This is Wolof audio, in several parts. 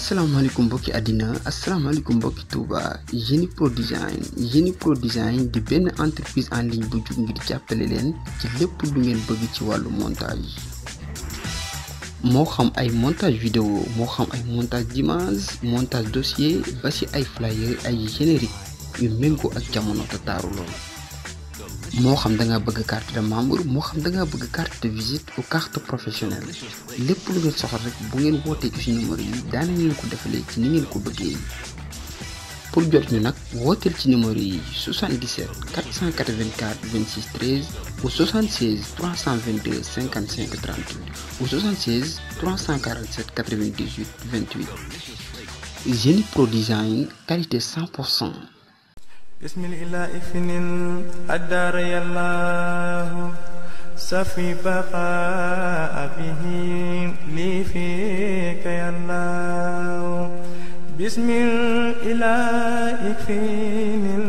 asalaamaaleykum mbokki àddina asalaamaaleykum mbokki Touba Genie Pro Design di benn entreprise en ligne bu jug ngir jàppale leen ci lépp lu ngeen bëgg ci wàllu montage moo xam ay montage vidéo moo xam ay montage d'image montage dossier ba ci ay flyer ay générique yu méngoo ak jamono te taaru lool moo xam da nga bëgg carte de membre moo xam da nga bëgg carte de visite ou carte professionnelle lépp lu ngeen soxla rek bu ngeen wootee ci numéro yi daana ngeen ko defalee ci ni ngeen ko bëggee pour jot ñu nag wooteel ci numéro yi 77 484 26 13 ou 76 322 55 38 ou 76 347 98 28 Genie Pro Design qualité 100%. بسم الإله فنن الدار يالله سفي بقاء به لي فيك يالله بسم الإله فنن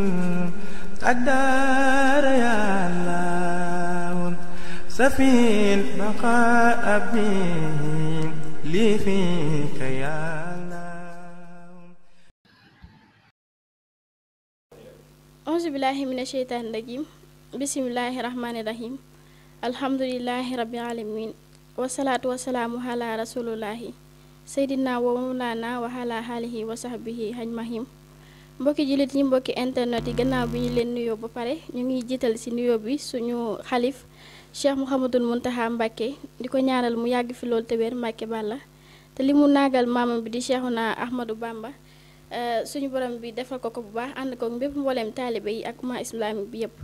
الدار يالله سفي بقاء به لي فيك يالله auzu billahi mina sheytaani rajim bismillahi rahmaani rahim alhamdulillahi rabbil alamin wasalaatu wasalaamu ala rasulullahi seydina wa mawlana wa ala alihi wa sahbihi ajmahim mbokki jullit yi mbokki internet yi gannaaw bi ñu leen nuyoo ba pare ñu ngi jiital ci nuyoo bi suñu xalif Cheikh Mouhamadul Muntaha Mbàkke di ko ñaanal mu yàgg fi loolu te wér Mbàkke Bàlla te li mu naagal maamam bi di Cheikhuna Ahmadou Bamba suñu borom bi defal ko bu baax ànd ko bépp mbooleem taalibe yi ak umma islamique bi yëpp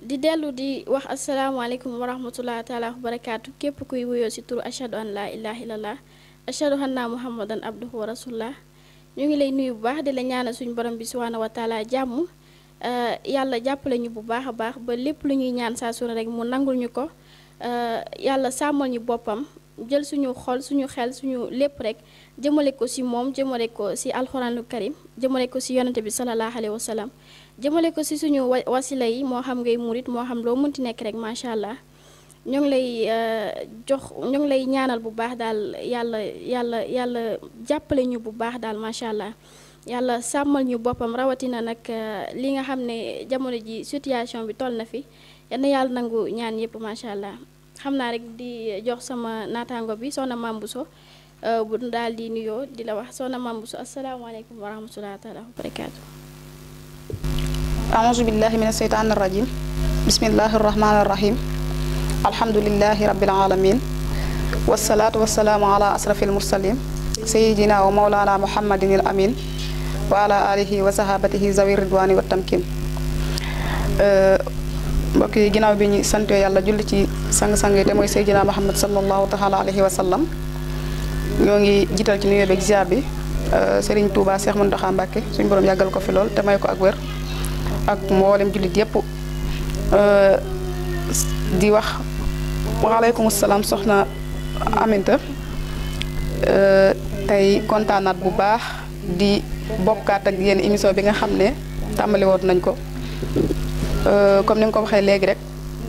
di dellu di wax asalaamaaleykum wa rahmatullahi taala wa barakaatu képp kuy wuyoo ci turu ashadu an la ilaha illallah ashadu anna muhammadan abduhu wa rasulullah ñu ngi lay nuyu bu baax di la ñaanal suñu borom bi subhanahu wa taala jàmm yàlla jàppale ñu bu baax a baax ba lépp lu ñuy ñaan saa su ne rek mu nangul ñu ko yàlla sàmmal ñu boppam jël suñu xol suñu xel suñu lépp rek jëmale ko ci moom jëmale ko ci alxuraanul karim jëmale ko ci yonante bi sallallahu alayhi wa sallam jëmale ko ci suñu wasila yi moo xam ngay murit moo xam loo mënti nekk rek macha allah ñu ngi lay ñu ngi lay ñaanal bu baax daal yàlla jàppale ñu bu baax daal macha allah yàlla sàmmal ñu boppam rawatina nag li nga xam ne jamono ji situation bi toll na fi yal na yàlla nangu ñaan yëpp macha allah. xam naa rek di jox sama naataango bi soxna Mame Bousso bu daal di nuyoo di la wax soxna Mame Bousso asalaamaaleykum wa rahmatullahi taala wa barakaatu. aouzu billahi mina seytaani rajim bismillahi rahmaani rahim alhamdulillahi rabbil alamin wasalaatu wasalaamu ala asrafil mursalin sayidina wa maulana muhammadin al amin wa ala alihi wa sahabatihi zawi ridwani wa tamkin mbokk yi ginnaaw bi ñu sante yàlla julli ci sang-sang yi te mooy Seydina Muhammad sallallahu taala alayhi wa sallam ñoo ngi jiital ci nuyoo beeg ziar bi Serigne Touba Cheikh Mountakha Mbacké suñu borom yàggal ko fi lool te may ko ak wér ak mboolem jullit yëpp di wax waaleykum salaam soxna Aminta tey kontaanaat bu baax di bokkaat ak yéen émission bi nga xam ne tàmbali woon nañ ko. comme ni nga ko waxee léegi rek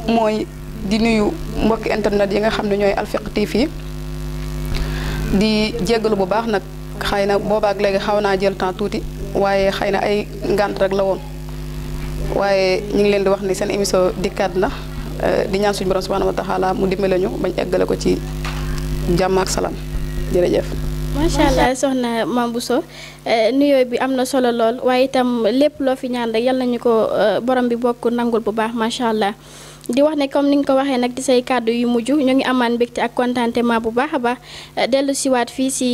mooy di nuyu mbokki internet yi nga xam ne ñooy Alfiqh TV di jéggalu bu baax nag xëy na boobaak léegi xaw naa jël temps tuuti waaye xëy na ay ngànt rek la woon waaye ñu ngi leen di wax ni seen émission dikkaat na di ñaan suñu borom subhanahu wa taala mu dimbale ñu bañ eggale ko ci jàmm ak salaam jërëjëf. macha allah soxna Mame Bousso nuyoo bi am na solo lool waaye itam lépp loo fi ñaan rek yal nañu ko borom bi bokk nangul bu baax macha allah di wax ne comme ni nga ko waxee nag di say kàddu yu mujj ñu ngi amaan mbégte ak contentement bu baax a baax dellu siwaat fii si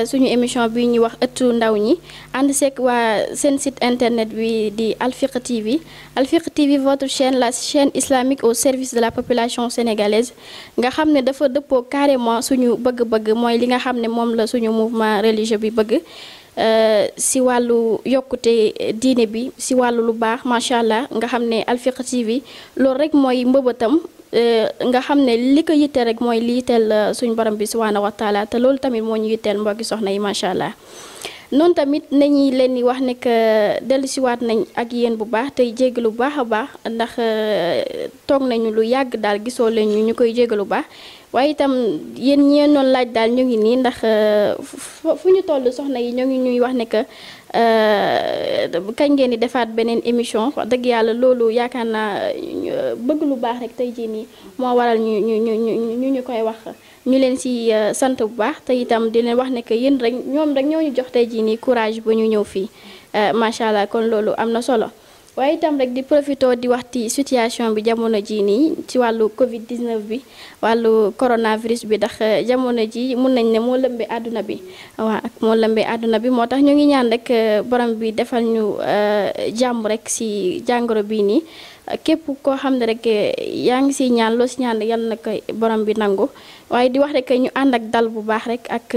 suñu émission bi ñuy wax ëttu ndaw ñi ànd seeg waa seen site internet bi di Alfiqh TV Alfiqh TV votre chaîne la chaîne islamique au service de la population sénégalaise nga xam ne dafa dëppoo carrément suñu bëgg-bëgg mooy li nga xam ne moom la suñu mouvement religieux bi bëgg si wàllu yokkute diine bi si wàllu lu baax macha allah nga xam ne Alfiqh TV loolu rek mooy mbëbëtam nga xam ne li ko yitteel rek mooy li yitteel suñu borom bi subhanahu wa taala te loolu tamit moo ñu yitteel mbokki soxna yi macha allah. noonu tamit nañuy leen di wax ne que dellusiwaat nañ ak yéen bu baax tey jégalu bu baax a baax ndax toog nañu lu yàgg daal gisoo leen ñu koy jégalu bu baax waaye itam yéen ñeen noonu laaj daal ñu ngi nii ndax fu ñu toll soxna yi ñoo ngi ñuy wax ne que kañ ngeen di defaat beneen émission wax dëgg yàlla loolu yaakaar naa bëgg lu baax rek tey jii nii moo waral ñu koy wax ñu leen ci sant bu baax te itam di leen wax ne que yéen rek ñoom rek ñoo ñu jox tey jii nii courage ba ñu ñëw fii macha allah kon loolu am na solo. waaye itam rek di profité di wax ci situation bi jamono ji nii ci wàllu Covid 19 bi wàllu coronavirus bi ndax jamono ji mun nañ ne moo lëmbee àdduna bi waaw moo lëmbee àdduna bi moo tax ñu ngi ñaan rek borom bi defal ñu jàmm rek ci jàngoro bii nii képp koo xam ne rek yaa ngi ciy ñaan loo ci ñaan yal na ko borom bi nangu waaye di wax rek ñu ànd ak dal bu baax rek ak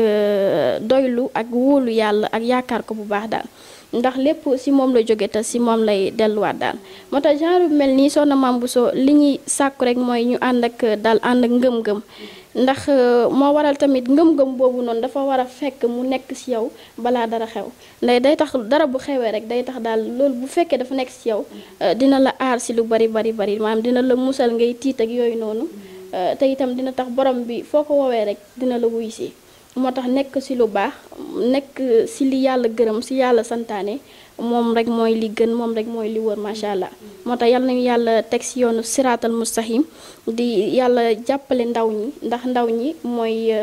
doylu ak wóolu yàlla ak yaakaar ko bu baax daal. ndax lépp ci moom la jóge te ci moom lay delluwaat daal moo tax genre bu mel nii Soxna Mame Bousso li ñuy sàkku rek mooy ñu ànd ak daal ànd ak ngëm-ngëm ndax moo waral tamit ngëm-ngëm boobu noonu dafa war a fekk mu nekk ci yow balaa dara xew nday day tax dara bu xewee rek day tax daal loolu bu fekkee dafa nekk ci yow dina la aar ci lu bari maanaam dina la musal ngay tiit ak yooyu noonu te itam dina tax borom bi foo ko woowee rek dina la wuy ci moo tax nekk ci lu baax nekk ci li yàlla gërëm ci yàlla santaane moom rek mooy li gën moom rek mooy li wër macha allah moo tax yal nañu yàlla teg ci yoonu siraatal mustaqim di yàlla jàppale ndaw ñi ndax ndaw ñi mooy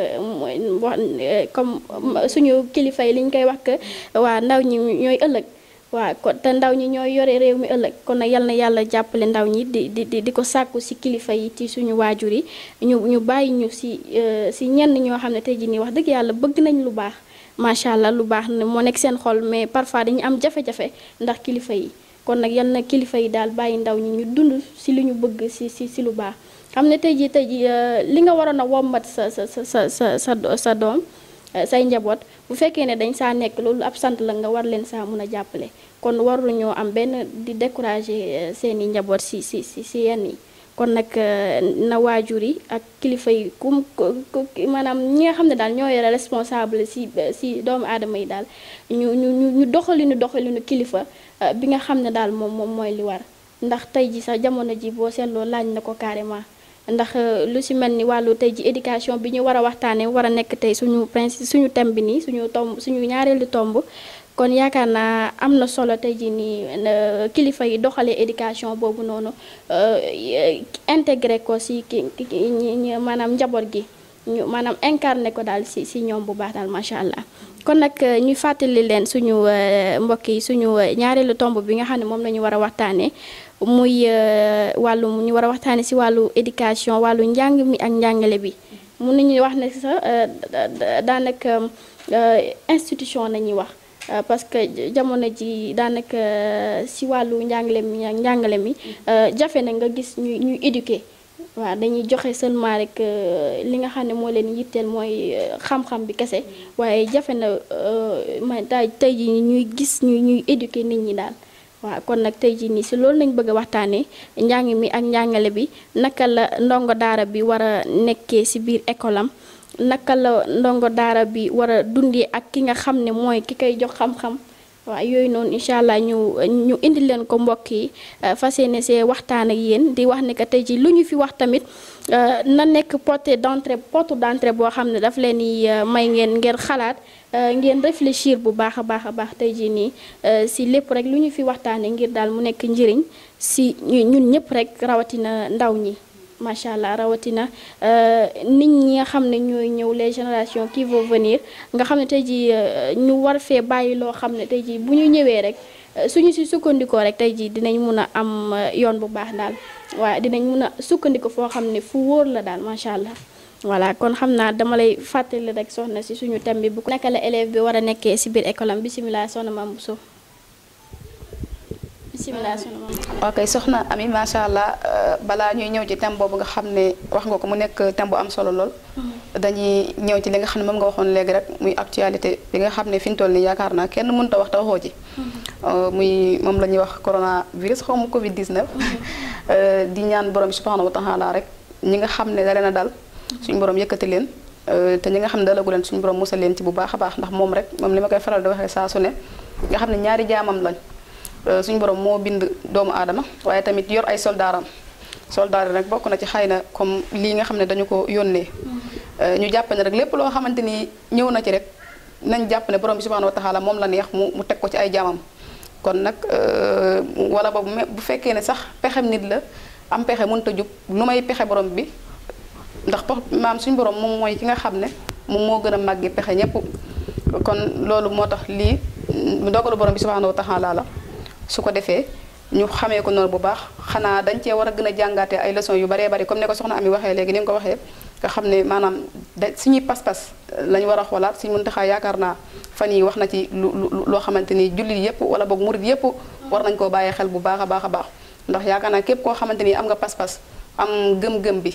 comme suñu kilifa yi li ñu koy wax que waa ndaw ñi ñooy ëllëg waaw kon te ndaw ñi ñooy yore réew mi ëllëg kon nag yal na yàlla jàppale ndaw ñi di ko sàkku ci kilifa yi ci suñu waajur yi ñu bàyyi ñu ci ñenn ñoo xam ne tey jii nii wax dëgg yàlla bëgg nañ lu baax macha allah lu baax ne moo nekk seen xol mais parfois dañu am jafe-jafe ndax kilifa yi kon nag yal na kilifa yi daal bàyyi ndaw ñi ñu dund ci li ñu bëgg ci lu baax xam ne tey jii li nga waroon a wommat sa doom say njaboot bu fekkee ne dañ saa nekk loolu ab sant la nga war leen saa mun a jàppale kon waruñoo am benn di décourager seeni njaboot ci yenn yi kon nag na waajur yi ak kilifa yi maanaam ñi nga xam ne daal ñoo yore responsable ci doomu aadama yi daal ñu doxalinu kilifa bi nga xam ne daal moom mooy li war ndax tey ji sax jamono ji boo seetloo laaj na ko carrément ndax lu ci mel ni wàllu tey ji éducation bi ñu war a waxtaanee war a nekk tey suñu thème bi nii suñu ñaareelu tomb kon yaakaar naa am na solo tey ji nii kilifa yi doxalee éducation boobu noonu intégré ko ci maanaam njaboot gi ñu maanaam incarné ko daal ci ñoom bu baax daal macha allah. kon nag ñu fàttali leen suñu mbokk yi suñu ñaareelu tomb bi nga xam ne moom la ñu war a waxtaanee. muy ñu war a waxtaane ci wàllu éducation wàllu njàng mi ak njàngale bi mun nañu wax ne sax daanaka institution nañuy wax parce que jamono ji daanaka ci wàllu njàngale mi jafe na nga gis ñuy éduquer waaw dañuy joxe seulement rek li nga xam ne moo leen yitteel mooy xam-xam bi kese waaye jafe na tey ji ñuy gis ñuy éduquer nit ñi daal waaw kon nag tey jii nii ci loolu lañ bëgg a waxtaanee njàng mi ak njàngale bi naka la ndongo daara bi war a nekkee ci biir école am naka la ndongo daara bi war a dundee ak ki nga xam ne mooy ki koy jox xam-xam waaw yooyu noonu incha allah ñu indi leen ko mbokk yi fas yéene see waxtaan ak yéen di wax ne que tey jii lu ñu fi wax tamit na nekk porte d'entrée boo xam ne daf leen di may ngeen xalaat. ngeen réfléchir bu baax a baax tey jii nii ci lépp rek lu ñu fi waxtaanee ngir daal mu nekk njëriñ ci ñun ñëpp rek rawatina ndaw ñi macha allah rawatina nit ñi nga xam ne ñooy ñëw les générations qui vont venir nga xam ne tey jii ñu war fee bàyyi loo xam ne tey jii bu ñu ñëwee rek suñu ci sukkandikoo rek tey jii dinañ mun a am yoon bu baax daal waaye dinañ mun a sukkandiku foo xam ne fu wóor la daal macha allah. voilà kon xam naa dama lay fàttali rek soxna ci suñu thème bi bu naka la élève bi war a nekkee ci biir école am bisimilah soxna Mame Bousso bisimilah soxna Mame Bousso. ok soxna Ami macha allah balaa ñuy ñëw ci thème boobu nga xam ne wax nga ko mu nekk thème bu am solo lool. dañuy ñëw ci li nga xam ne moom nga waxoon léegi rek muy actualité bi nga xam ne fi ñu toll nii yaakaar naa kenn mënut a wax te waxoo ci. muy moom la ñuy wax coronavirus xaw ma Covid 19. di ñaan borom subhanahu wa taala rek ñi nga xam ne da leen a dal. suñu borom yëkkati leen te ñi nga xam ne dalagu leen suñu borom musal leen ci bu baax a baax ndax moom rek moom li ma koy faral di waxee saa su ne nga xam ne ñaari jaamam lañ suñu borom moo bind doomu aadama waaye tamit yor ay soldaaram soldaar yi nag bokk na ci xëy na comme lii nga xam ne dañu ko yónnee ñu jàpp ne rek lépp loo xamante ni ñëw na ci rek nañ jàpp ne borom bi subhanahu wa taala moom la neex mu teg ko ci ay jaamam. kon nag wala boobu bu fekkee ne sax pexem nit la am pexe mënut a jub lu may pexe borom bi ndax maam suñu borom moom mooy ki nga xam ne moom moo gën a màggi pexe ñëpp. kon loolu moo tax lii dogalu borom bi subhanahu wa taala la su ko defee ñu xamee ko noonu bu baax xanaa dañ cee war a gën a jàngaatee ay leçons yu baree bari comme ne ko soxna Ami waxee léegi ni nga ko waxee nga xam ne maanaam suñuy pas-pas lañ war a xoolaat suñu Muntaxa yaakaar naa fan yi wax na ci loo xamante ni jullit yëpp wala boog murit yëpp war nañ koo bàyyi xel bu baax a baax a baax ndax yaakaar naa képp koo xamante ni am nga pas-pas am gëm-gëm bi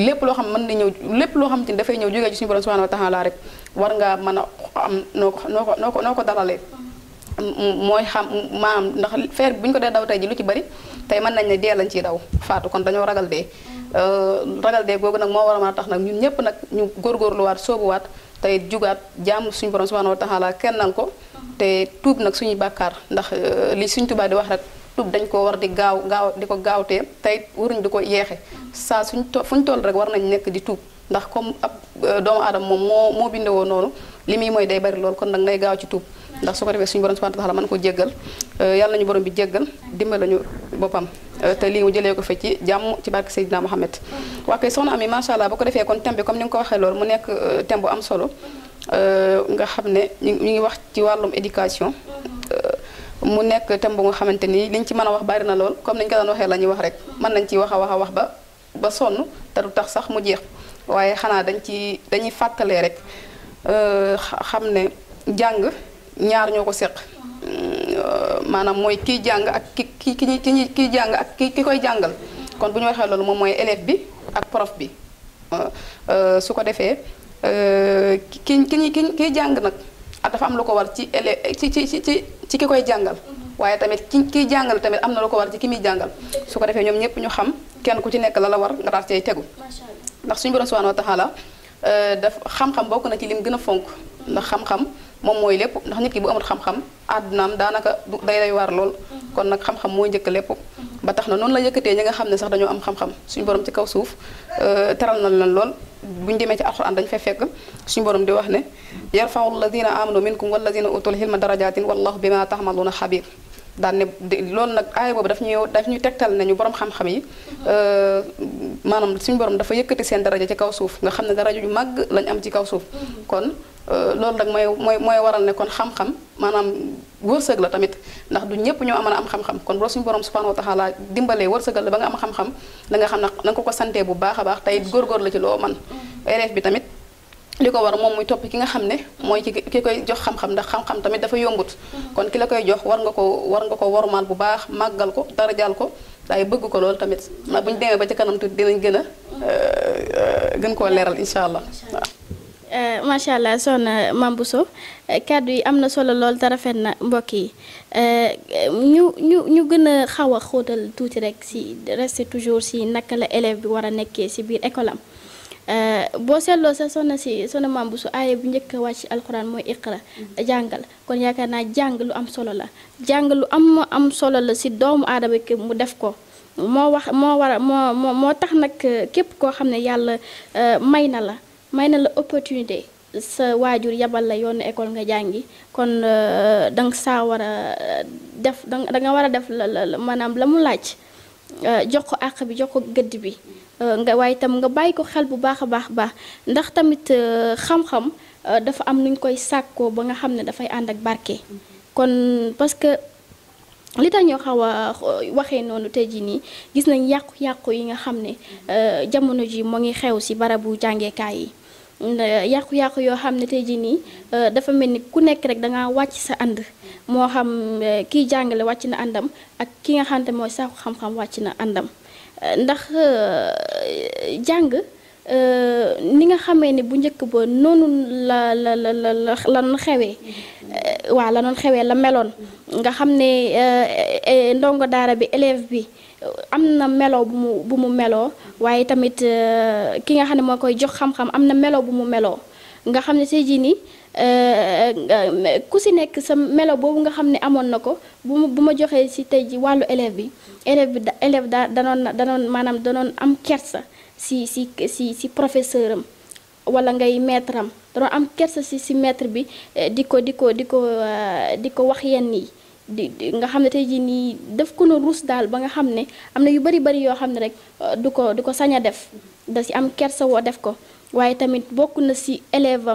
lépp loo xam mën na ñëw lépp loo xamante ni dafay ñëw jógee ci suñu borom subhanahu wa taala rek war ngaa mën a am noo ko dalalee mooy xam maanaam ndax feer bu ñu ko dee daw tey ji lu ci bari tey mën nañ ne dee lañ ciy daw faatu kon dañoo ragal dee googu nag moo war a mën a tax nag ñun ñëpp nag ñu góorgóorluwaat soobuwaat tey jugaat jaamu suñu borom subhanahu wa taala kennal ko te tuub nag suñuy bàkkaar ndax li suñ Tuubaa di wax rek tuub dañ ko war di di ko gaawtee tey waruñ di ko yeexe saa fu ñu toll rek war nañ nekk di tuub ndax comme ab doomu aadama moom moo bindewoo noonu li muy mooy day bari lool kon nag ngay gaaw ci tuub ndax su ko defee suñu borom subhanahu wa taala mën ko jéggal yàlla nañu borom bi jéggal dimbal lañu boppam te lii mu jëlee ko fe ci jàmm ci barke Seydina Mohamed. waa kay soxna Ami macha allah bu ko defee kon thème bi comme ni nga ko waxee loolu mu nekk thème bu am solo nga xam ne ñu ngi wax ci wàllum éducation mu nekk thème bu nga xamante ni liñ ci mën a wax bari na lool comme ni ñu ko daan waxee la ñuy wax rek mën nañ ci wax a wax ba sonn te du tax sax mu jeex waaye xanaa dañuy fàttalee rek xam ne jàng ñaar ñoo ko seq maanaam mooy kiy jàng ak kiy jàng ak ki koy jàngal kon bu ñu waxee loolu moom mooy élève bi ak prof bi su ko defee kiy jàng nag dafa am lu ko war ci élève ci ki koy jàngal waaye tamit kiy jàngal tamit am na lu ko war ci ki muy jàngal su ko defee ñoom ñëpp ñu xam kenn ku ci nekk la war nga daal cay tegu ndax suñu borom subhanahu wa taala daf xam-xam bokk na ci lim gën a fonk ndax xam-xam moom mooy lépp ndax nit ki bu amul xam-xam àddunaam daanaka day waar lool kon nag xam-xam mooy njëkk lépp ba tax na noonu la yëkkatee ñi nga xam ne sax dañoo am xam-xam suñu borom ci kaw suuf teral na leen lool bu ñu demee ci alxuraan dañu fay fekk suñu borom di wax ne yarfa'u alladina amanu minkum walladina utul hilma darajatin wallahu bima ta'maluna xabir daan ne loolu nag aaya boobu daf ñuy tegtal nañu borom xam-xam yi maanaam suñu borom dafa yëkkati seen daraja ci kaw suuf nga xam ne daraja ju màgg lañ am ci kaw suuf kon loolu nag mooy waral ne kon xam-xam maanaam wërsëg la tamit ndax du ñëpp ñoo mën a am xam-xam kon boo suñu borom subhanahu wa taala dimbalee wërsëgal la ba nga am xam-xam da nga xam ne na nga ko santee bu baax a baax tey góorgóor la ci loo man élève bi tamit li ko war moom muy topp ki nga xam ne mooy ki koy jox xam-xam ndax xam-xam tamit dafa yombut kon ki la koy jox war nga ko wormaal bu baax màggal ko darajaal ko daay bëgg ko loolu tamit ndax bu ñu demee ba ca kanam tuuti dinañ gën koo leeral incha allah waaw. macha allah soxna Mame Bousso kàddu yi am na solo lool te rafet na mbokk yi ñu gën a xaw a xóotal tuuti rek si rester toujours si naka la élève bi war a nekkee si biir école am boo seetloo sa soxna Mame Bousso aaya bu njëkk a wàcc alxuraan mooy iqra jàngal kon yaakaar naa jàng lu am solo la jàng lu am solo la si doomu aadama ki mu def ko moo tax nag képp koo xam ne yàlla may na la opportunité sa waajur yabal la yoonu école nga jàngi kon danga saa war a def danga war a def maanaam la mu laaj jox ko àq bi jox ko gëdd bi nga waaye itam nga bàyyi ko xel bu baax a baax ndax tamit xam-xam dafa am nuñ koy sàkkoo ba nga xam ne dafay ànd ak barke kon parce que li tax ñoo xaw a waxee noonu tey jii nii gis nañ yàqu-yàqu yi nga xam ne jamono ji moo ngi xew ci barabu jàngeekaay yi yàqu-yàqu yoo xam ne tey jii nii dafa mel ni ku nekk rek dangaa wàcc sa ànd moo xam kiy jàngale wàcc na àndam ak ki nga xam ne mooy sàkku xam-xam wàcc na àndam ndax jàng ni nga xamee ne bu njëkk ba noonu la noon xewee waaw la noon xewee la meloon nga xam ne ndongo daara bi élève bi am na meloo bu mu meloo waaye tamit ki nga xam ne moo koy jox xam-xam am na meloo bu mu meloo nga xam ne tey jii nii ku si nekk sa melo boobu nga xam ne amoon na ko bu ma joxee si tey ji wàllu élève danoon maanaam danoon am kersa si professeur am wala ngay maître am da doon am kersa si maître bi di ko wax yenn yi di nga xam ne tey jii nii def ko na ruus daal ba nga xam ne am na yu bari yoo xam ne rek du ko sañ a def da si am kersa woo def ko. waaye tamit bokk na si élève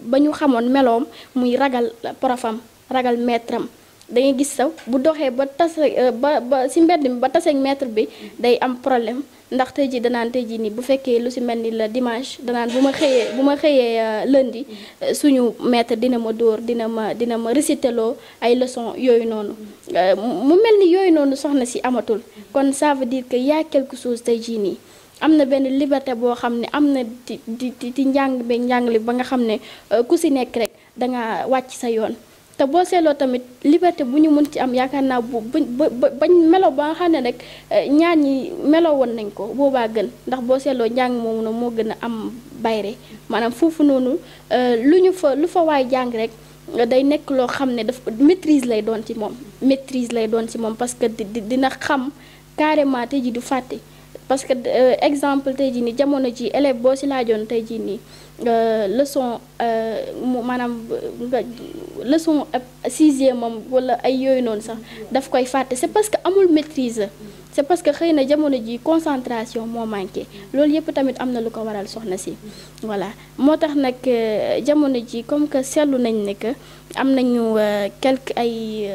ba ñu xamoon meloom muy ragal profam ragal maître am da ngay gis sax bu doxee ba ba si mbedd mi ba taseeg maître bi day am problème ndax tey jii danaan tey jii nii bu fekkee lu si mel ni la dimanche danaan bu ma xëyee lundi suñu maître dina ma dóor dina ma réciteloo ay leçons yooyu noonu mu mel ni yooyu noonu soxna si amatul kon ça veut dire que y a quelque chose tey jii nii am na benn liberté boo xam ne am na di njàng beeg njàngale ba nga xam ne ku si nekk rek danga wàcc sa yoon te boo seetloo tamit liberté bu ñu mën ci am yaakaar naa bañ melo ba nga xam ne rek ñaar ñi melo woon nañ ko boobaa gën ndax boo seetloo njàng moomu na moo gën a am bayre maanaam foofu noonu lu fa waay jàng rek day nekk loo xam ne daf maîtrise lay doon ci moom parce que dina xam carrément tey ji du fàtte parce que exemple tey jii nii jamono ji élève boo si laajoon tey jii nii leçon maanaam leçon 6e moom wala ay yooyu noonu sax daf koy fàtte c'est parce que amul maîtrise c'est parce que xëy na jamono ji concentration moo manqué loolu yëpp tamit am na lu ko waral soxna si voilà moo tax nag jamono ji comme que seetlu nañ ne que am nañu quelque ay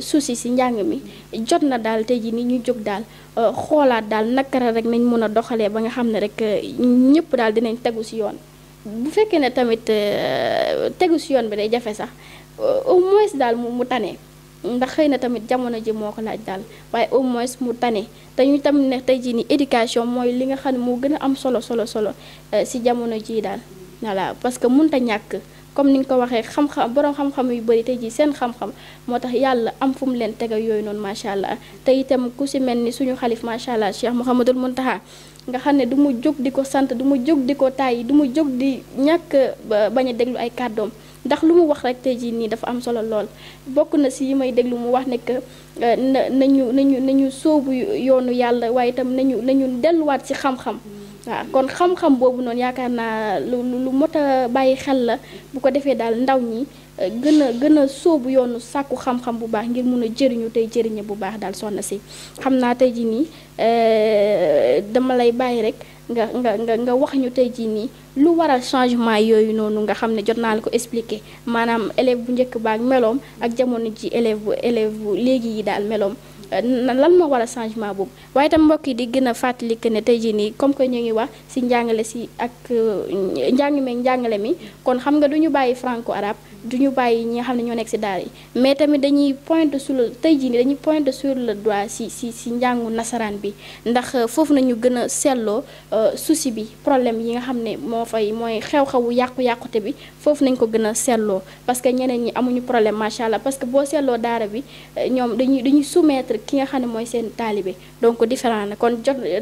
soucis si njàng mi jot na daal tey jii ni ñu jóg daal xoolaat daal nakara rek nañ mën a doxalee ba nga xam ne rek ñëpp daal dinañ tegu si yoon bu fekkee ne tamit tegu si yoon bi day jafe sax au moins daal mu tane ndax xëy na tamit jamono ji moo ko laaj daal waaye au moins mu tane te ñu tamit ne tey jii ni éducation mooy li nga xam ne moo gën a am solo si jamono ji daal voilà parce que mënut a ñàkk comme ni nga ko waxee xam-xam borom xam-xam yu bëri tey jii seen xam-xam moo tax yàlla am fu mu leen tega yooyu noonu macha allah te itam ku si mel ni suñu xalif macha allah Cheikh Mouhamadul Mountakha nga xam ne du mu jóg di ko sant du mu jóg di ko tàyyi du mu jóg di ñàkk bañ a déglu ay kàddoom ndax lu mu wax rek tey jii nii dafa am solo lool bokk na si yi may déglu mu wax ne que nañu sóobu yoonu yàlla waaye itam nañu delluwaat ci xam-xam. waaw kon xam-xam boobu noonu yaakaar naa lu mot a bàyyi xel la bu ko defee daal ndaw ñi gën a sóobu yoonu sàkku xam-xam bu baax ngir mun a jëriñu tey jëriñe bu baax daal soxna si xam naa tey jii nii dama lay bàyyi rek nga wax ñu tey jii nii lu waral changement yooyu noonu nga xam ne jot naa la ko expliquer maanaam élève bu njëkk baak meloom ak jamono ji élève bu léegi yi daal meloom lan moo waral changement boobu waaye tam mbokk yi di gën a fàttali que ne tey jii nii comme que ñu ngi wax si njàngale si ak njàngale mi kon xam nga du ñu bàyyi franco arabe du ñu bàyyi ñi nga xam ne ñoo nekk si daara yi mais tamit dañuy pointe sur le tey jii nii dañuy pointe sur le doigt si njàngu nasaraan bi ndax foofu nañu gën a seetloo souci bi problème yi nga xam ne mooy xew-xewu yàqu-yàqute bi foofu nañ ko gën a seetloo parce que ñeneen ñi amuñu problème macha allah parce que boo seetloo daara bi ñoom dañuy soumettre ki nga xam ne mooy seen taalibe donc différent na kon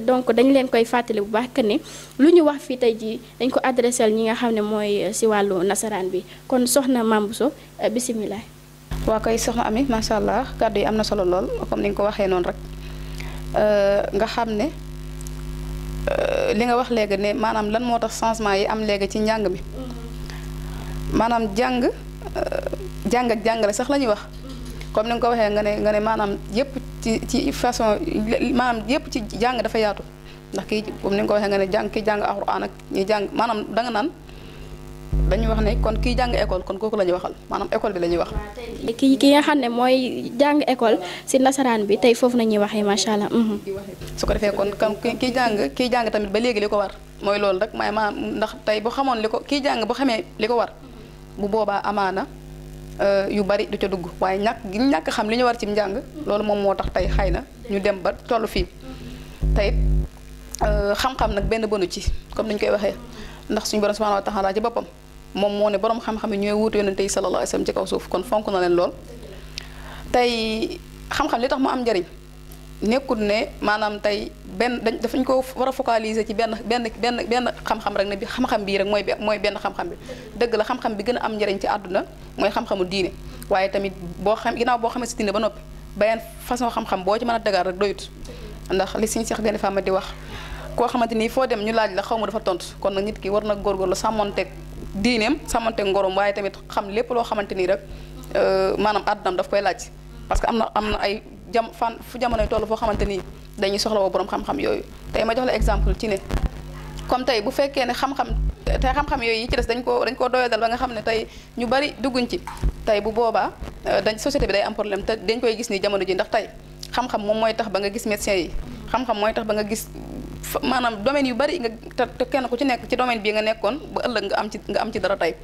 donc dañu leen koy fàttali bu baax que ne lu ñu wax fii tey jii dañ ko adressé ñi nga xam ne mooy si wàllu nasaraan bi kon soxna Mame Bousso bisimilah. waa kay soxna Ami macha allah kàddu yi am na solo lool comme ni nga ko waxee noonu rek nga xam ne li nga wax léegi ne maanaam lan moo tax changement yi am léegi ci njàng mi maanaam jàng ak jàngale sax la ñuy wax. comme ni nga ko waxee nga ne maanaam yëpp ci façon maanaam yëpp ci jàng dafa yaatu ndax kii comme ni nga ko waxee nga ne kii jàng alxuraan ak ñi jàng maanaam danga naan dañuy wax ne kon kii jàng école kon kooku la ñuy waxal maanaam école bi la ñuy wax. ki nga xam ne mooy jàng école si nasaraan bi tey foofu nañuy waxee macha allah. su ko defee kon kii jàng tamit ba léegi li ko war mooy loolu rek may maanaam ndax tey bu xamoon li ko kii jàng bu xamee li ko war bu boobaa amaana. yu bari du ca dugg waaye ñàkk xam li ñu war ci njàng loolu moom moo tax tey xëy na ñu dem ba tollu fii tey xam-xam nag benn bënu ci comme ni ñu koy waxee ndax suñu borom subhanahu wa taala ci boppam moom moo ne borom xam-xam yi ñooy wuutu yonente yi sallallahu alayhi wasallam ci kaw suuf kon fonk na leen lool. tey xam-xam li tax mu am njëriñ nekkul ne maanaam tey dafañ ko war a focaliser ci benn xam-xam rek ne bi xam-xam bii rek mooy benn xam-xam bi dëgg la xam-xam bi gën a am njëriñ ci àdduna mooy xam-xamu diine waaye tamit ginnaaw boo xamee si diine ba noppi beneen façon xam-xam boo ci mën a tegaat rek doyut ndax li Sëñ Cheikh Gaïndé Fatma di wax koo xamante ni foo dem ñu laaj la xaw ma dafa tontu kon nag nit ki war na góorgóorlu sàmmonteeg diineem sàmmonteeg ngorom waaye tamit xam lépp loo xamante ni rek maanaam àddunaam daf koy laaj parce que am na ay fu jamonoy toll foo xamante ni dañuy soxla woo borom xam-xam yooyu tey ma jox la exemple ci ne comme tey bu fekkee ne xam-xam yooyu yi ci des dañ koo doyadal ba nga xam ne tey ñu bari dugguñ ci tey bu boobaa société bi day am problème te dañ koy gis ni jamono ji ndax tey xam-xam moom mooy tax ba nga gis médecin yi xam-xam mooy tax ba nga gis maanaam domaine yu bari nga te kenn ku ci nekk ci domaine bii nga nekkoon ba ëllëg nga am ci dara tey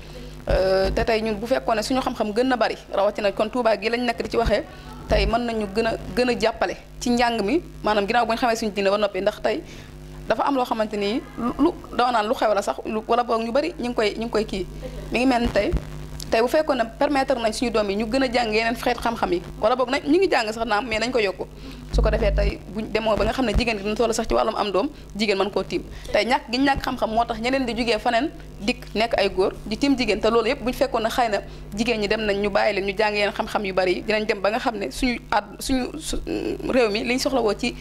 te tey ñun bu fekkoon ne suñu xam-xam gën na bari rawatina kon Touba gi lañ nekk di ci waxee tey mën nañu gën a jàppale ci njàng mi maanaam ginnaaw bu ñu xamee suñu diine ba noppi ndax tey dafa am loo xamante ni lu doo naan lu xew la sax wala boog ñu bari ñu ngi koy kii mi ngi mel ni tey bu fekkoon ne permettre nañ suñu doom yi ñu gën a jàng yeneen xeet xam-xam yi wala boog ñu ngi jàng sax naam mais nañ ko yokku su ko defee tey buñ demoo ba nga xam ne jigéen gi dina toll sax ci wàllum am doom jigéen mën koo tiim tey ñàkk gi ñàkk xam-xam moo tax ñeneen di jugee faneen dikk nekk ay góor di tiim jigéen te loolu yëpp buñu fekkoon ne xëy na jigéen ñi dem nañ ñu bàyyi leen ñu jàng yeneen xam-xam yu bari yi dinañ dem ba nga xam ne suñu réew mi liñ soxla woo ci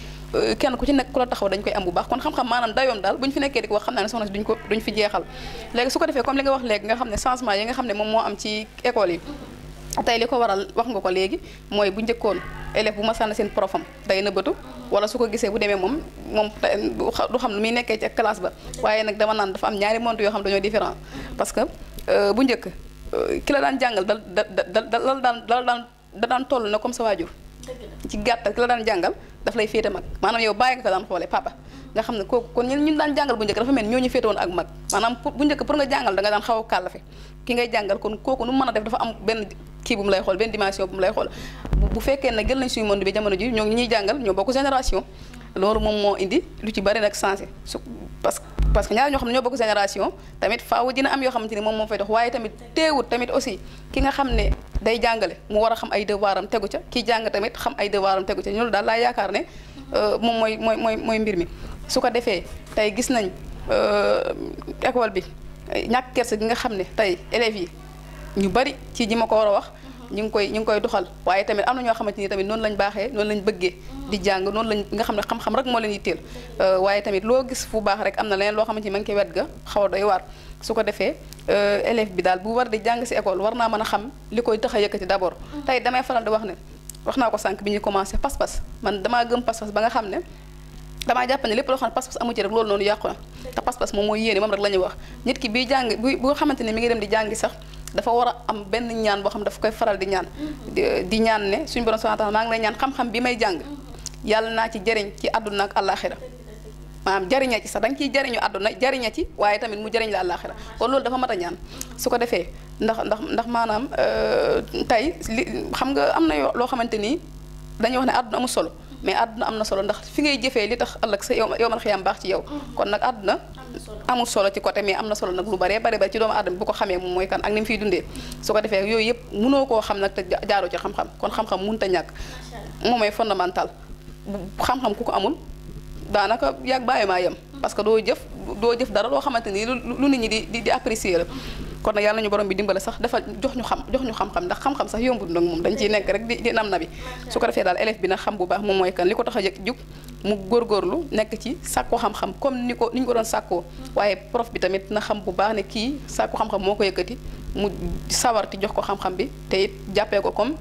kenn ku ci nekk ku la taxaw dañ koy am bu baax kon xam-xam maanaam dayoom daal buñ fi nekkee di ko wax xam naa ne soxna si duñ fi jeexal léegi su ko defee comme li nga wax léegi nga xam ne changement yi nga xam ne moom moo am ci école yi tey li ko waral wax nga ko léegi mooy bu njëkkoon élève bu ma sànn seen profam day nëbbatu wala su ko gisee bu demee moom du xam lu muy nekkee ci classe ba waaye nag dama naan dafa am ñaari monde yoo xam dañoo différent parce que bu njëkk ki la daan jàngal da daan toll na comme sa waajur ci gàttal ki la daan jàngal daf lay féete mag maanaam yow bàyyi nga ko daan xoolee papa nga xam ne kooku kon ñun daan jàngal bu njëkk dafa mel ñoo ñu féete woon ak mag maanaam bu njëkk pour nga jàngal da nga daan xaw a kàllafe ki ngay jàngal kon kooku nu mu mën a def dafa am benn kii bu mu lay xool benn dimension bu mu lay xool bu fekkee ne jël nañ suñu monde bi jamono ji ñoo ngi ñuy jàngal ñoo bokk génération loolu moom moo indi lu ci bari nag changé parce que ñaar ñoo xam ne ñoo bokk génération tamit faaw dina am yoo xamante ni moom moo fay dox waaye tamit teewut tamit aussi ki nga xam ne day jàngale mu war a xam ay devoir am tegu ca kii jàng tamit xam ay devoir am tegu ca ñoolu daal laa yaakaar ne moom mooy mbir mi su ko defee tey gis nañ école bi ñàkk kersa gi nga xam ne tey élèves yi ñu bari ci ji ma ko war a wax ñu ngi koy doxal waaye tamit am na ñoo xamante ni tamit noonu lañ baaxee noonu lañ bëggee di jàng noonu lañ nga xam ne xam-xam rek moo leen yitteel waaye tamit loo gis fu baax rek am na leneen loo xamante ni ma ngi koy wet ga xaw a doy waar su ko defee élève bi daal bu war di jàng si école war naa mën a xam li koy tax a yëkkati d'abord tey damay faral di wax ne wax naa ko sànq bi ñuy commencé pas-pas man damaa gëm pas-pas ba nga xam ne damaa jàpp ne lépp loo xam ne pas-pas amu ci rek loolu noonu yàqu na te pas-pas moom mooy yéene moom rek la ñuy wax nit ki biy jàng bu xamante ne mi ngi dem di jàngi sax dafa war a am benn ñaan boo xam dafa koy faral di ñaan di ñaan ne suñu borom subhanahu wa ta'ala maa ngi lay ñaan xam-xam bi may jàng yàlla naa ci jëriñ ci àdduna ak àllaaxira maanaam jëriña ci sax da nga ciy jëriñu àdduna jëriña ci waaye tamit mu jëriñ la àllaaxira kon loolu dafa mat a ñaan su ko defee ndax maanaam tey li xam nga am na loo xamante ni dañuy wax ne àdduna amul solo mais àdduna am na solo ndax fi ngay jëfee li tax ëllëg sa yow man xiyam baax ci yow kon nag àdduna amul solo ci côté mais am na solo nag lu bare bare ci doomu aadama bu ko xamee moom mooy kan ak ni mu fiy dundee su ko defee yooyu yëpp mënoo koo xam nag te jaaroo ci xam-xam kon xam-xam mënut a ñàkk moom mooy fondamental xam-xam ku ko amul daanaka yàgg bàyyi maa yem parce que doo jëf dara loo xamante ni lu nit ñi di apprécier la kon nag yàlla ñu borom bi dimbale sax dafa jox ñu xam-xam ndax xam-xam sax yombul nag moom dañ ciy nekk rek di nam na bi su ko defee daal élève bi nag xam bu baax moom mooy kan li ko tax a jug mu góorgóorlu nekk ci sàkku xam-xam comme ni ñu ko doon sàkkoo waaye prof bi tamit na xam bu baax ne kii sàkku xam-xam moo ko yëkkati mu sawarti jox ko xam-xam bi te it jàppee ko comme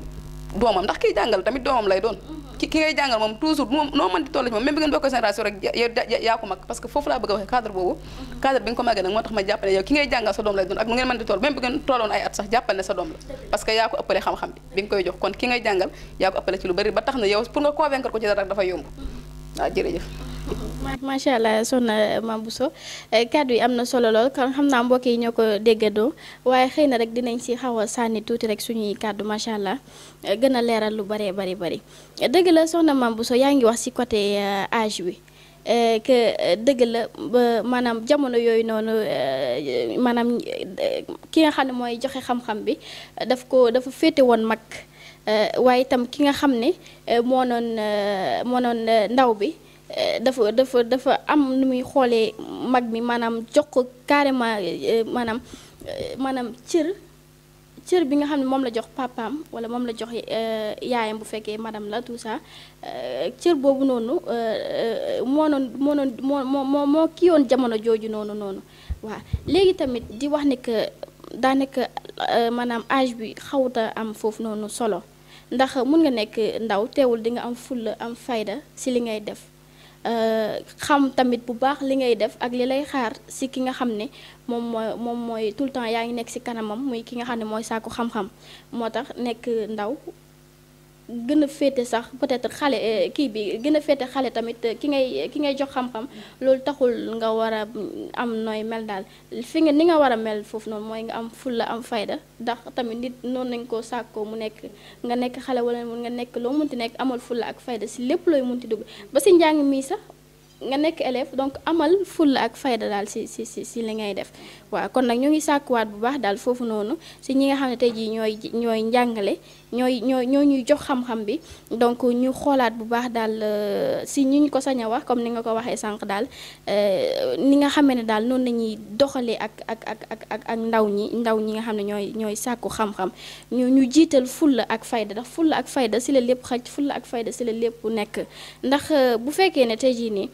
doomam ndax kiy jàngal tamit doomam lay doon ki ngay jàngal moom toujours moom noo mën di toll ci moom même bi ngeen bokk génération rek yaa ko mag parce que foofu laa bëgg a waxee cadre boobu cadre bi nga ko màggee nag moo tax ma jàppale yow ki ngay jàngal sa doom lay doon ak nu ngeen mën di toll même bi ngeen tolloon ay at sax jàppal ne sa doom la parce que yaa ko ëppale xam-xam bi nga koy jox kon ki ngay jàngal yaa ko ëppale ci lu bari ba tax na yow pour nga convaincre ko ci dara rek dafa yomb waaw jërëjëf macha allah soxna Mame Bousso kàddu yi am na solo lool kon xam naa mbokk yi ñoo ko déggandoo waaye xëy na rek dinañ si xaw a sànni tuuti rek suñuy kàddu macha allah gën a leeral lu bari dëgg la soxna Mame Bousso yaa ngi wax si côté âge bi que dëgg la ba maanaam jamono yooyu noonu maanaam ki nga xam ne mooy joxe xam-xam bi dafa féete woon mag waaye itam ki nga xam ne moo noon ndaw bi dafa am nu muy xoolee mag mi maanaam jox ko carrément maanaam cër bi nga xam ne moom la jox papaam wala moom la jox yaayam bu fekkee madame la tout ça cër boobu noonu moo kii yoon jamono jooju noonu waaw léegi tamit di wax ne que daanaka maanaam âge bi xawuta am foofu noonu solo ndax mun nga nekk ndaw teewul di nga am fulla am fayda si li ngay def xam tamit bu baax li ngay def ak li lay xaar si ki nga xam ne moom mooy tout le temps yaa ngi nekk si kanamam muy ki nga xam ne mooy sàkku xam-xam moo tax nekk ndaw gën a féete sax peut-être xale kii bi gën a féete xale tamit ki ngay jox xam-xam loolu taxul nga war a am nooy mel daal ni nga war a mel foofu noonu mooy nga am fulla am fayda ndax tamit nit noonu nañ ko sàkkoo mu nekk nga nekk xale wala mun nga nekk loo munti nekk amal fulla ak fayda si lépp looy munti dugg ba si njàng mii sax nga nekk élève donc amal fulla ak fayda daal si li ngay def waaw kon nag ñu ngi sàkkuwaat bu baax daal foofu noonu si ñi nga xam ne tey jii ñooy njàngale ñoo ñuy jox xam-xam bi donc ñu xoolaat bu baax daal si ñu ko sañ a wax comme ni nga ko waxee sànq daal ni nga xamee ne daal noonu lañuy doxalee ak ndaw ñi nga xam ne ñooy sàkku xam-xam ñu jiital fulla ak fayda ndax fulla ak fayda si la lépp xaj fulla ak fayda si la lépp nekk ndax bu fekkee ne tey jii nii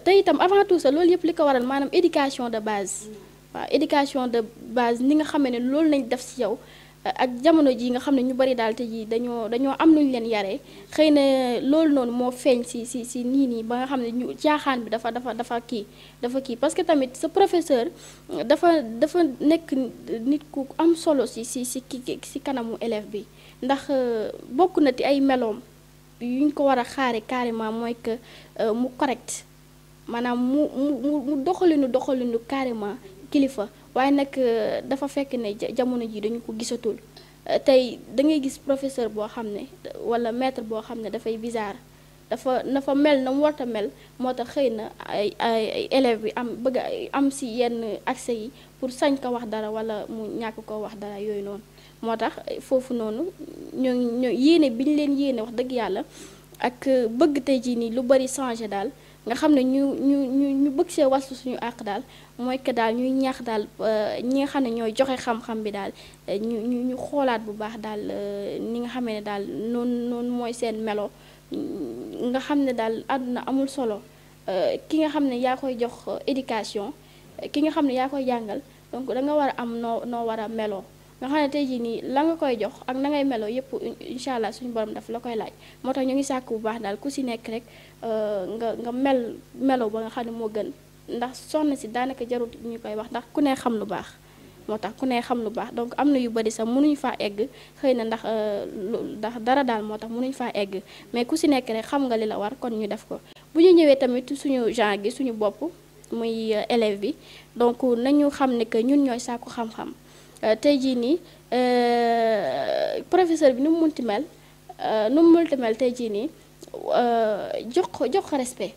te itam avant tout ça loolu yëpp li ko waral maanaam éducation de base waaw éducation de base ni nga xamee ne loolu lañ def si yow ak jamono ji nga xam ne ñu bari daal te ji dañoo am nuñ leen yaree xëy na loolu noonu moo feeñ si nii ba nga xam ne ñu caaxaan bi dafa kii parce que tamit sa professeur dafa nekk nit ku am solo si kanamu élève bi ndax bokk na ci ay meloom yuñ ko war a xaare carrément mooy que mu correct maanaam mu doxalinu carrément kilifa waaye nag dafa fekk ne jamono ji dañu ko gisatul tey da ngay gis professeur boo xam ne wala maître boo xam ne dafay bizarre dafa mel na mu warta mel moo tax xëy na ay élèves bi bëgg am si yenn accès yi pour sañ ko wax dara wala mu ñàkk ko wax dara yooyu noonu moo tax foofu noonu ñoo yéene bi ñu leen yéene wax dëgg yàlla ak bëgg tey jii nii lu bari changé daal nga xam ne ñu bëgg see wasu suñu àq daal mooy que daal ñuy ñaax daal ñi nga xam ne ñooy joxe xam-xam bi daal ñu xoolaat bu baax daal ni nga xamee ne daal noonu mooy seen melo nga xam ne daal àdduna amul solo ki nga xam ne yaa koy jox éducation ki nga xam ne yaa koy jàngal donc da nga war a am noo war a meloo nga xam ne tey jii nii la nga koy jox ak na ngay meloo yëpp incha allah suñu borom daf la koy laaj moo tax ñu ngi sàkk bu baax daal ku si nekk rek nga meloo ba nga xam ne moo gën ndax soxna si daanaka jarut ñu koy wax ndax ku ne xam lu baax moo tax ku ne xam lu baax donc am na yu bari sax mënuñu faa egg xëy na ndax dara daal moo tax mënuñu faa egg mais ku si nekk rek xam nga li la war kon ñu def ko bu ñu ñëwee tamit suñu genre gi suñu bopp muy élève bi donc nañu xam ne que ñun ñooy sàkku xam-xam tey jii nii professeur bi nu mu munti mel tey jii nii jox ko respect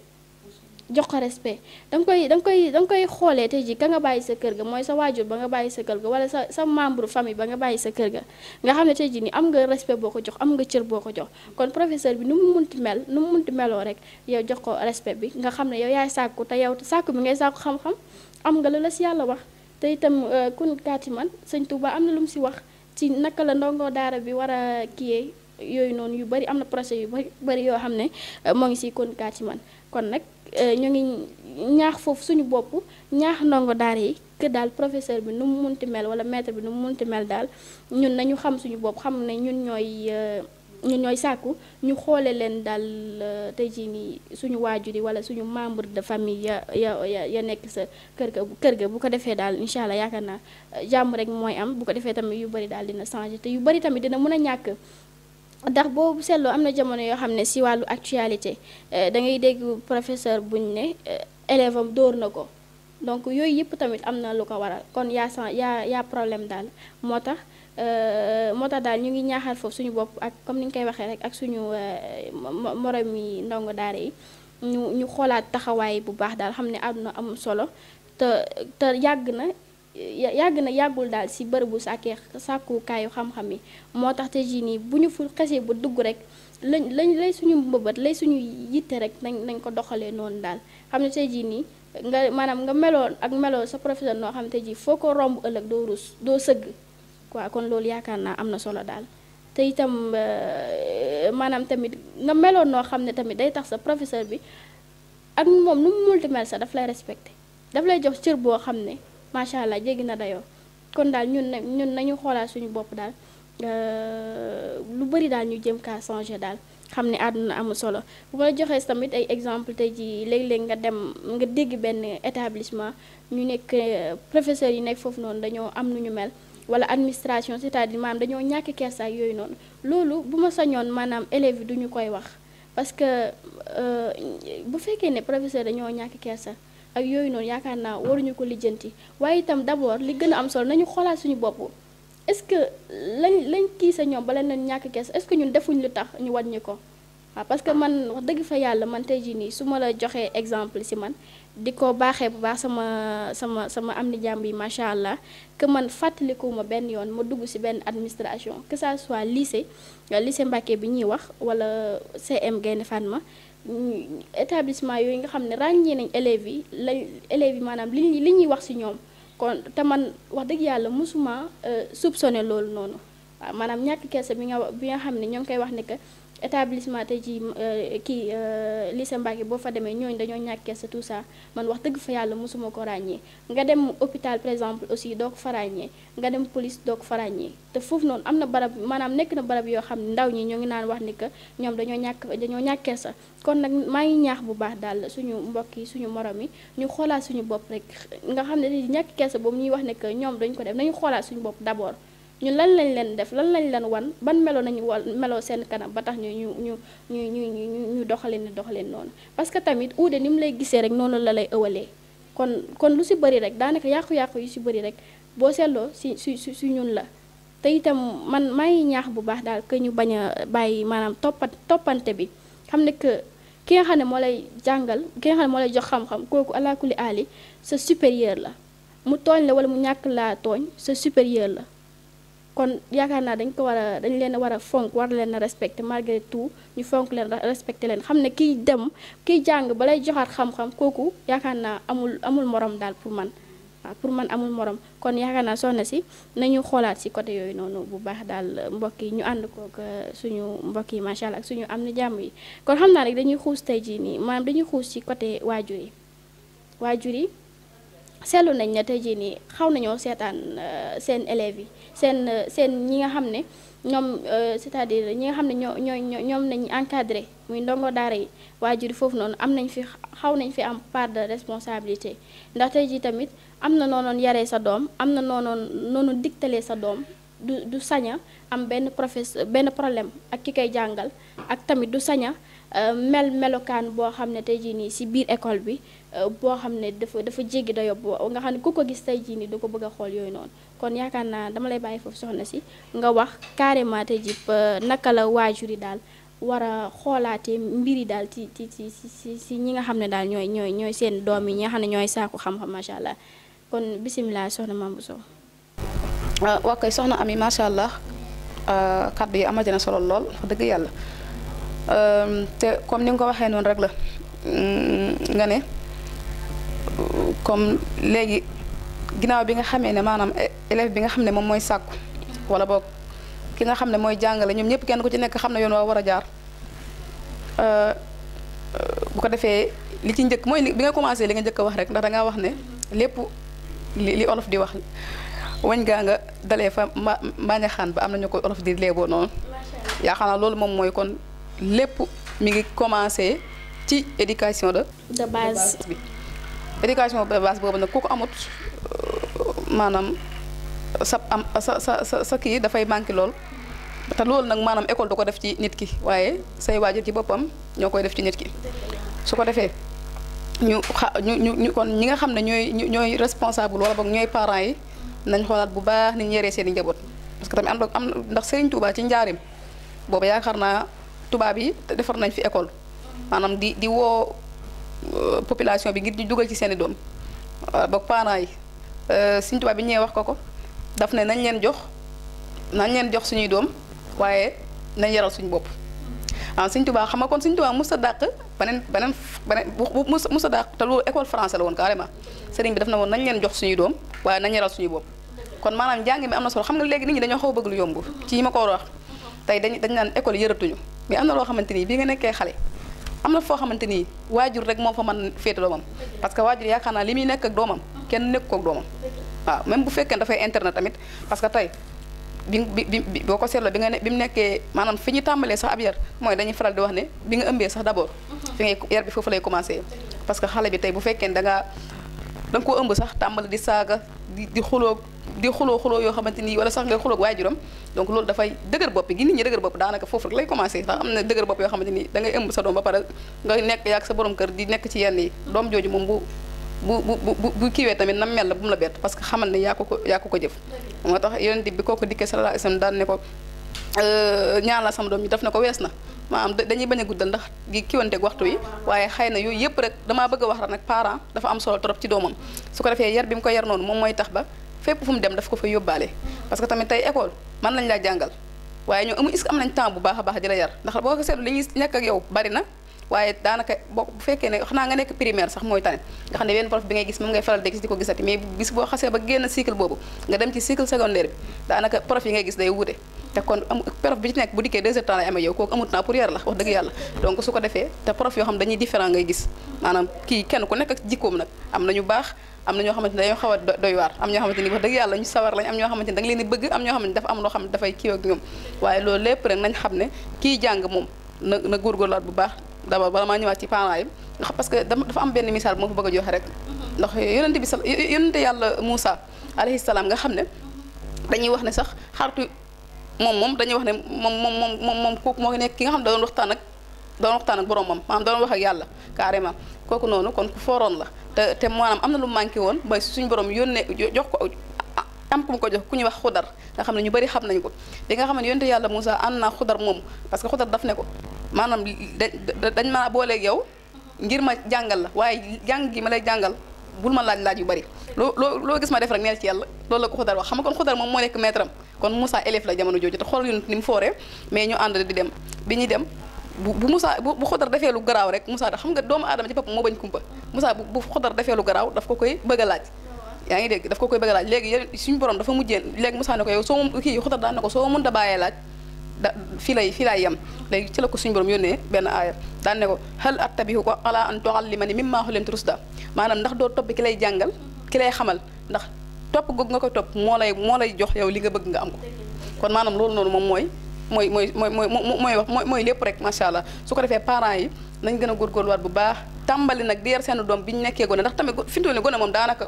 da nga koy xoolee tey jii ka nga bàyyi sa kër ga mooy sa waajur ba nga bàyyi sa kër ga wala sa membre famille ba nga bàyyi sa kër ga nga xam ne tey jii nii am nga respect boo ko jox am nga cër boo ko jox kon professeur bi nu mu munti meloo rek yow jox ko respect bi nga xam ne yow yaay sàkku te yow sàkku bi ngay sàkku xam-xam am nga la si yàlla wax te itam kun kaati man sëñ Touba am na lu mu si wax ci naka la ndongo daara bi war a kiyee yooyu noonu yu bari am na projet yu bari yoo xam ne moo ngi si kun kaati man kon nag ñu ngi ñaax foofu suñu bopp ñaax ndongo daara yi que daal professeur bi nu mu munti mel wala maître bi nu mu munti mel daal ñun nañu xam suñu bopp xam ne ñun ñooy sàkku ñu xoole leen daal tey jii nii suñu waajur yi wala suñu membre de famille ya nekk sa kër ga bu ko defee daal incha allah yaakaar naa jàmm rek mooy am bu ko defee tamit yu bari daal dina changer te yu bari tamit dina mën a ñàkk ndax boobu seetloo am na jamono yoo xam ne si wàllu actualité da ngay dégg professeur buñ ne élève am dóor na ko donc yooyu yëpp tamit am na lu ko waral kon yaa problème daal moo tax daal ñu ngi ñaaxal foofu suñu bopp ak comme ni ñu koy waxee rek ak suñu morom yi ndongo daara yi ñu xoolaat taxawaay bu baax daal xam ne àdduna amul solo te yàggul daal si bërëbu sàkkukaayu xam-xam yi moo tax te jii nii bu ñu fu xesee ba dugg rek lay suñu mbëbët lay suñu yitte rek nañ ko doxalee noonu daal xam ne tey jii nii nga maanaam nga meloo sa professeur noo xam ne tey jii foo ko romb ëllëg doo rus doo sëgg quoi kon loolu yaakaar naa am na solo daal te itam maanaam tamit nga meloon noo xam ne tamit day tax sa professeur bi ak moom nu mu multi mel sax daf lay respecté daf lay jox cër boo xam ne macha allah jéggi na dayoo kon daal ñun nañu xoolaat suñu bopp daal lu bari daal ñu jëm kaa changer daal xam ne àdduna amul solo bu ma la joxee tamit ay exemple tey ji léeg-léeg nga dem nga dégg benn établissement ñu nekk professeurs yi nekk foofu noonu dañoo am nu ñu mel wala administration c'est-à-dire maanaam dañoo ñàkk kersa ak yooyu noonu loolu bu ma sañoon maanaam élèves yi duñu koy wax parce que bu fekkee ne professeur dañoo ñàkk kersa ak yooyu noonu yaakaar naa waruñu ko lijjanti waaye itam d'abord li gën a am solo nañu xoolaat suñu bopp est-ce que lañ kii sa ñoom bala nañ ñàkk kersa est-ce que ñun defuñ lu tax ñu wàññi ko waaw parce que man wax dëgg fa yàlla man tey jii nii su ma la joxee exemple ci man di ko baaxee bu baax sama am ni jàmb yi macha allah que man fàttalikuwuma benn yoon ma dugg ci benn administration que ça soit lycée Mbacké bi ñuy wax wala CM Gaïndé Fatma établissement yooyu nga xam ne ràññee nañ élèves yi maanaam li ñuy wax ci ñoom kon te man wax dëgg yàlla mosuma soupçonné loolu noonu waaw maanaam ñàkk kersa bi nga xam ne ñoo ngi koy wax ne que établissement tey ji lycée Mbacké boo fa demee ñooñu dañoo ñàkk kersa tout ça man wax dëgg fa yàlla mosuma ko ràññee nga dem hôpital par exemple aussi doo ko fa ràññee nga dem police doo ko fa ràññee te foofu noonu am na barab maanaam nekk na barab yoo xam ne ndaw ñi ñoo ngi naan wax ni que ñoom dañoo ñàkk kersa kon nag maa ngi ñaax bu baax daal suñu mbokk yi suñu morom yi ñu xoolaat suñu bopp rek nga xam ne ñàkk kersa boobu ñuy wax ne que ñoom dañ ko def nañu xoolaat suñu bopp d'abord ñun lan lañ leen def lan lañ leen wan ban melo nañu meloo seen kanam ba tax ñu doxaleen noonu parce que tamit uude ni mu lay gisee rek noonu la lay ëwalee kon lu ci bëri rek daanaka yàqu-yàqu yu ci bëri rek boo seetloo ci ñun la te itam man maa ngi ñaax bu baax daal que ñu bañ a bàyyi maanaam toppante bi xam ne que ki nga xam ne moo lay jàngal ki nga xam ne moo lay jox xam-xam kooku alakuli aali sa supérieur la mu tooñ la wala mu ñàkk laa tooñ sa supérieur la kon yaakaar naa dañ leen a war a fonk war leen a respecter malgré tout ñu fonk leen respecter leen xam ne kiy jàng ba lay joxaat xam-xam kooku yaakaar naa amul morom daal pour man waaw pour man amul morom kon yaakaar naa soxna si nañu xoolaat si côté yooyu noonu bu baax daal mbokk yi ñu ànd kook suñu mbokk yi macha allah ak suñu am na jàmm yi kon xam naa rek dañuy xuus tey jii nii maanaam dañuy xuus ci côté waajur yi seetlu nañ ne tey jii nii xaw nañoo seetaan seen élèves yi seen ñi nga xam ne ñoom c'est-à-dire ñi nga xam ne ñoom nañ encadré muy ndongo daara yi waajur yi foofu noonu xaw nañ fi am part de responsabilité ndax tey jii tamit am na noonoon yaree sa doom am na noonu digtalee sa doom du saña am benn problème ak ki koy jàngal ak tamit du saña melokaan boo xam ne tey jii nii ci biir école bi boo xam ne dafa jéggi dayo boo nga xam ne ku ko gis tey jii nii du ko bëgg a xool yooyu noonu kon yaakaar naa dama lay bàyyi foofu soxna si nga wax carrément tey jii naka la waajur yi daal war a xoolaatee mbir yi daal ci ñi nga xam ne daal ñooy seen doom yi ñi nga xam ne ñooy saaku xam-xam macha allah kon bisimilah soxna Mame Bousso. waaw kay soxna Ami macha allah kàddu yi amati na solo lool wax dëgg yàlla. te comme ni nga ko waxee noonu rek la nga ne comme léegi ginnaaw bi nga xamee ne maanaam élève bi nga xam ne moom mooy sàkku wala boog ki nga xam ne mooy jàngale ñoom ñëpp kenn ku ci nekk xam ne yoon waa war a jaar bu ko defee li ci njëkk mooy bi nga commencé li nga njëkk a wax rek ndax dangaa wax ne lépp li olof di wax wañ gaa nga dalee fa mbaañaxaan ba am nañu ko olof di léeboo noonu yaa xam naa loolu moom mooy kon lépp mi ngi commencé ci éducation de base bi éducation de base boobu nag ku ko amut maanaam sa kii dafay manqué lool te loolu nag maanaam école du ko def ci nit ki waaye say waajur ci boppam ñoo koy def ci nit ki su ko defee ñu kon ñi nga xam ne ñooy responsable wala boog ñooy parents yi nañ xoolaat bu baax ni ñu yoree seen i njaboot parce que tamit am ndax Serigne Touba ci njaarim boobu yaakaar naa tubaab yi defar nañ fi école maanaam di woo population bi ngir ñu dugal ci seen i doom boog parents yi Serigne Touba bi ñëwee wax ko daf ne nañ leen jox suñuy doom waaye nañ yaral suñu bopp Serigne Touba xam nga kon Serigne Touba mos a dàq beneen mos a dàq te loolu école français la woon carrément Serigne bi daf na woon nañ leen jox suñuy doom waaye nañ yaral suñuy bopp kon maanaam njàng mi am na solo xam nga léegi nit ñi dañoo xaw a bëgg lu yomb ci yi ma ko war a wax tey dañ naan école yëratuñu mais am na loo xamante ni bii nga nekkee xale am na foo xamante ni waajur rek moo fa mën féete doomam parce que waajur yaakaar naa li muy nekk ak doomam kenn nekk ko ak doomam waaw même bu fekkee dafay internet tamit parce que tey bi boo ko seetloo bi nga ne bi mu nekkee maanaam fi ñu tàmbalee sax ab yar mooy dañuy faral di wax ne bi nga ëmbee sax d'abord fi ngay yar bi foofu lay commencé parce que xale bi tey bu fekkee ne da nga koo ëmb sax tàmbali di saaga di xuloo yoo xamante ni wala sax ngay xuloo waajuram donc loolu dafay dëgër bopp gi nit ñi dëgër bopp daanaka foofu rek lay commencé ndax am na dëgër bopp yoo xamante ni da ngay ëmb sa doom ba pare nga nekk yaag sa borom kër di nekk ci yenn yi doom jooju moom bu kiiwee tamit nam mel la bu mu la bett parce que xamal ne yaa ko jëf moo tax yonent bi kooku dikkee sallallahu alayhi wasallam daan ne ko ñaan la sama doom ñi daf ne ko wees na maanaam dañuy bañ a guddal ndax gi kiwanteeg waxtu yi waaye xëy na yooyu yëpp rek damaa bëgg a wax nag parent dafa am solo trop ci doomam su ko defee yar bi mu ko yar noonu moom mooy tax ba fépp fu mu dem daf ko fa yóbbaale parce que tamit tey école mën nañ laa jàngal waaye ñoo est-ce que am nañ temps bu baax a baax di la yar ndax boo ko seetlu li ñuy nekk ak yow bari na waaye daanaka boo bu fekkee ne xanaa nga nekk primaire sax mooy tane nga xam ne benn prof bi ngay gis moom ngay faral di gis di ko gisati mais bis boo xasee ba génn cycle boobu nga dem ci cycle secondaire bi daanaka prof yi ngay gis day wute te kon prof bi ci nekk bu dikkee 2 heures temps lay amee yow kooku amut naa pour yar la wax dëgg yàlla donc su ko defee te prof yoo xam dañuy différent ngay gis maanaam kii kenn ku nekk ak jikkoom nag am na ñu baax am na ñoo xamante ne dañoo xaw a doy waar am ñoo xamante ni wax dëgg yàlla ñu sawar lañ am ñoo xamante ni da nga leen di bëgg am ñoo xamante ni dafa am loo xam ne dafay kii ak ñoom waaye loolu lépp rek nañ xam ne kii jàng moom na góorgóorlaat bu baax d'abord bala maa ñëwaat ci parents yi ndax parce que dafa am benn misaal bu ma fa bëgg a joxe rek ndax yonente yàlla Moussa alayhi salaam nga xam ne dañuy wax ne sax xaritu moom dañuy wax ne moom kooku moo nekk ki nga xam ne doon waxtaan ak boromam maanaam doon wax ak yàlla carrément kooku noonu kon ku fooroon la te maanaam am na lu manqué woon mooy suñu borom yónnee jox ko am ku mu ko jox ku ñuy wax xudar nga xam ne ñu bari xam nañ ko li nga xam ne yonente yàlla Moussa ànd naa xudar moom parce que xudar daf ne ko maanaam dañ ma booleeg yow ngir ma jàngal la waaye jàng gi ma lay jàngal bul ma laaj yu bari loo gis ma def rek neel ci yàlla loolu la ko xudar wax xam nga kon xudar moom moo nekk maître am kon Moussa élève la jamono jooju te xool yonent ni mu fooree mais ñu ànd di dem bi ñuy dem bu Moussa bu xudar defee lu garaaw rek Moussa da xam nga doomu aadama ci boppam moo bañ kumpa Moussa bu xudar defee lu garaaw daf ko koy bëgg a laaj yaa ngi dégg daf ko koy bëgg a laaj léegi suñu borom dafa mujjee léegi Moussa ne ko yow soo kii xudar daan ne ko soo mën da bàyyee laaj fii lay yem léegi ci la ko suñu borom yónnee benn aaya daan ne ko hal attabi'uka ala an tu'allimani mimma ullimta rushda maanaam ndax doo topp ki lay jàngal ki lay xamal ndax topp googu nga koy topp moo lay jox yow li nga bëgg nga am ko kon maanaam loolu noonu moom mooy lépp rek macha allah su ko defee parents yi nañ gën a góorgóorluwaat bu baax tàmbali nag di yar seen doom bi ñu nekkee gone ndax tamit fi mu toll nii gone moom daanaka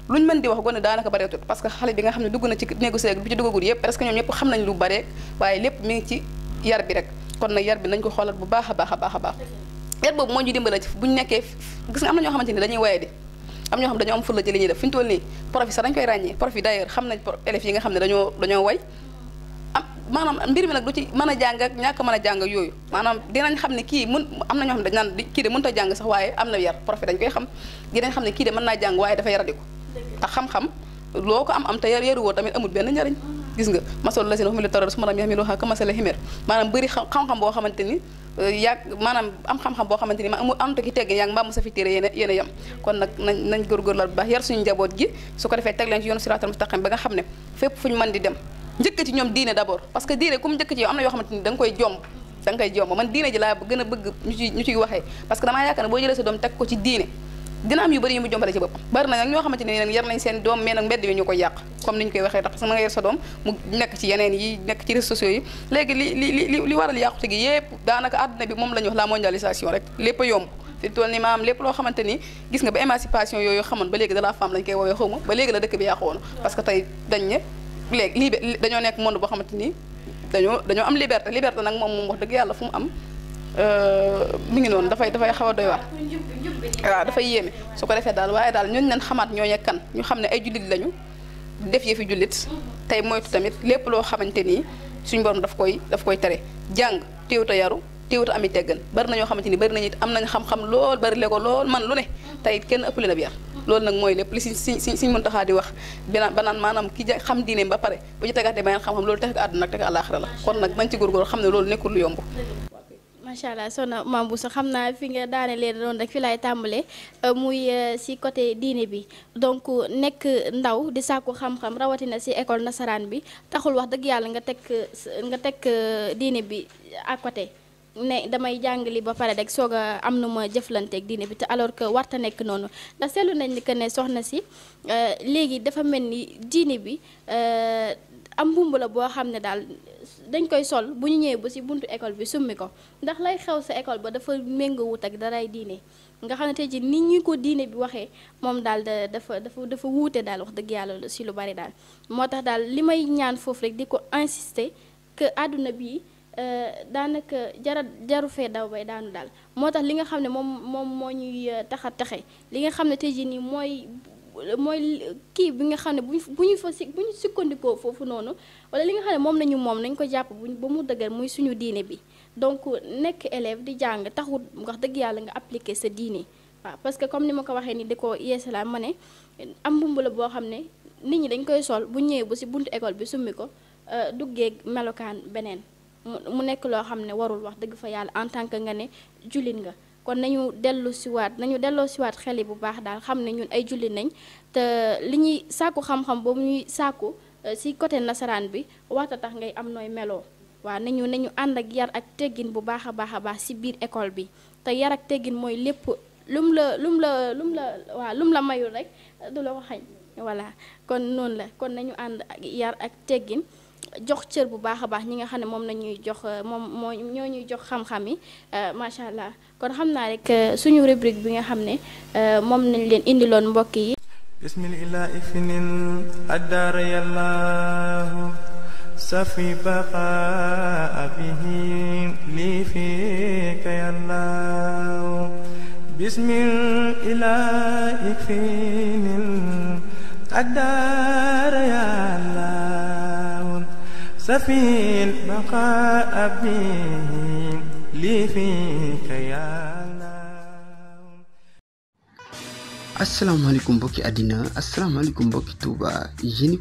luñ mën di wax gone daanaka bareetut parce que xale bi nga xam ne dugg na ci néegu sëy bi ci duggagul yëpp presque ñoom ñëpp xam nañ lu bare waaye lépp mi ngi ci yar bi rek kon nag yar bi nañ ko xoolal bu baax a baax yar boobu moo ñu dimbala ci buñ nekkee gis nga am na ñoo xamante ni dañuy waye di am ñoo xam dañoo am fulla ci li ñuy def fi ñu toll nii prof yi sax dañ koy ràññee prof yi d'ailleurs xam nañ élèves yi nga xam ne dañoo way maanaam mbir mi nag du ci mën a jàng ak ñàkk mën a jàng ak yooyu maanaam dinañ xam ne kii am na ñoo xam ne dañ naan kii de mënut a jàng sax waaye am na yar prof yi dañ koy xam dinañ xam ne kii de mën naa jàng waaye dafa yaradiku ndax xam-xam loo ko am te yaruwoo tamit amul benn njariñ gis nga masol la seen waxumila tara su maanaam yaxmiluhaa kamasali ximeer maanaam bëri xam-xam boo xamante ni maanaam am xam-xam boo xamante ni ma am ki teggin yaa ngi mbaam sa fi téere yéen a yem kon nag nañ góorgóorlu bu baax yar suñu njaboot gi su ko defee teg leen ci yoonu siraatal mustaqim ba nga xam ne fépp fu ñu mën di dem njëkk ci ñoom diine d'abord parce que diine comme njëkk ci yow am na yoo xamante ni da nga koy jomb man diine ji laa gën a bëgg ñu ciy waxee parce que damaa yaakaar ne boo jëlee sa doom teg ko ci diine dina am yu bëri yu mu jombale ci boppam bari na nag ñoo xamante ne yar nañ seen doom mais nag mbedd bi ñu koy yàq comme ni ñu koy waxee tax parce que ma nga yor sa doom mu nekk ci yeneen yi nekk ci réseaux sociaux yi léegi li waral yàqute gi yépp daanaka àdduna bi moom la ñu wax la mondialisation rek lépp a yomb fi toll ni maanaam lépp loo xamante ni gis nga ba émancipation yooyu xamoon ba léegi de la femme lañ koy woowee xawma ba léegi la dëkk bi yàqu woon parce que tey dañ ne léegi dañoo nekk monde boo xamante ni dañoo am liberté nag moom wax dëgg yàlla fu mu am mi ngi noonu dafay xaw a doy waar waaw dafay yéeme su ko defee daal waaye daal ñun leen xamaat ñooñu kan ñu xam ne ay jullit lañu def yëfi jullit tey moytu tamit lépp loo xamante ni suñu borom daf koy tere jàng téewut a yaru téewut a ami teggan bari na ñoo xamante ni bari nañu it am nañ xam-xam lool bari le ko lool man lu ne tey kenn ëppale na bi yar loolu nag mooy lépp li siñ mën taxaa di wax ba naan maanaam ki xam diineem ba pare bu ñu tegaatee beneen xam-xam loolu teg àdduna ak teg àllaaxira la kon nag nañ ci góorgóor xam ne loolu nekkul lu yomb macha allah soxna Mame Bousso xam naa fi nga daane leen doon rek fi laay tàmbalee muy si côté diine bi donc nekk ndaw di sàkku xam-xam rawatina si école nasaraan bi taxul wax dëgg yàlla nga teg diine bi à côté ne damay jàngali ba pare rek soog a am nu ma jëflanteeg diine bi te alors que warta nekk noonu ndax seetlu nañ ni que ne soxna si léegi dafa mel ni diine bi am mbumb la boo xam ne daal dañ koy sol bu ñu ñëwee ba ci buntu école bi summi ko ndax lay xew sa école ba dafa méngoowut ak daray diine nga xam ne tey ji nit ñi ko diine bi waxee moom daal dafa wuute daal wax dëgg yàlla ci lu bari daal moo tax daal li may ñaan foofu rek di ko insister que àdduna bi daanaka jaru fee daw bay daanu daal moo tax li nga xam ne moom moo ñuy tax a taxe li nga xam ne tey ji nii mooy kii bi nga xam ne bu ñu sukkandikoo foofu noonu wala li nga xam ne moom nañ ko jàpp ba mu dëgër muy suñu diine bi donc nekk élève di jàng taxul wax dëgg yàlla nga appliquer sa diine waaw parce que comme ni ma ko waxee ni di ko yeesalaam ma ne am mbumb la boo xam ne nit ñi dañ koy sol bu ñëwee ba ci buntu école bi summi ko duggee melokaan beneen mu nekk loo xam ne warul wax dëgg fa yàlla en tant que nga ne jullit nga kon nañu delloo siwaat xel yi bu baax daal xam ne ñun ay jullit nañ te li ñuy sàkku xam-xam boobu ñuy sàkku ci côté nasaraan bi waxta tax ngay am nooy meloo waaw nañu ànd ak yar ak teggin bu baax a baax ci biir école bi te yar ak teggin mooy lépp lum la mayul rek du la ko xañ voilà kon noonu la kon nañu ànd ak yar ak teggin jox cër bu baax a baax ñi nga xam ne moom nañuy jox ñoo ñuy jox xam-xam yi macha allah kon xam naa rek suñu rubrique bi nga xam ne moom nañ leen indiloon mbokk yi bismillah ifnin addaara yallahu safi baqa bihi lii fika yallahu bismillah ifnin addaara yallahu safi baqa bihi lii fika yallahu. asalaamaaleykum mbokki àddina asalaamaaleykum mbokki Touba Génie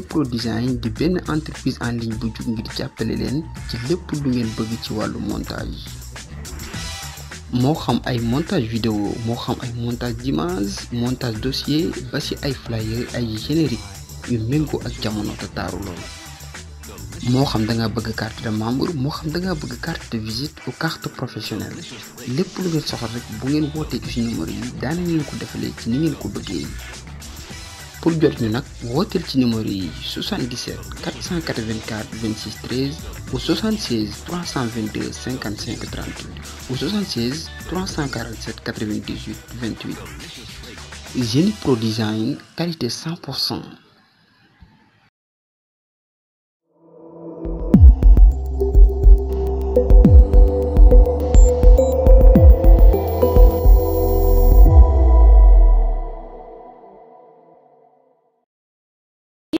Pro Design di benn entreprise en ligne bu jug ngir jàppale leen ci lépp lu ngeen bëgg ci wàllu montage moo xam ay montage vidéo moo xam ay montage d'image montage dossier ba ci ay flyer ay générique yu méngoo ak jamono te taaru lool moo xam da nga bëgg carte de membre moo xam da nga bëgg carte de visite ou carte professionnelle lépp lu ngeen soxla rek bu ngeen wootee ci numéro yi daanañ leen ko defalee ci ni ngeen ko bëggee pour jot ñu nag wooteel ci numéro yi 77 484 26 13 ou 76 322 55 38 ou 76 347 98 28 Génie Pro Design qualité 100%.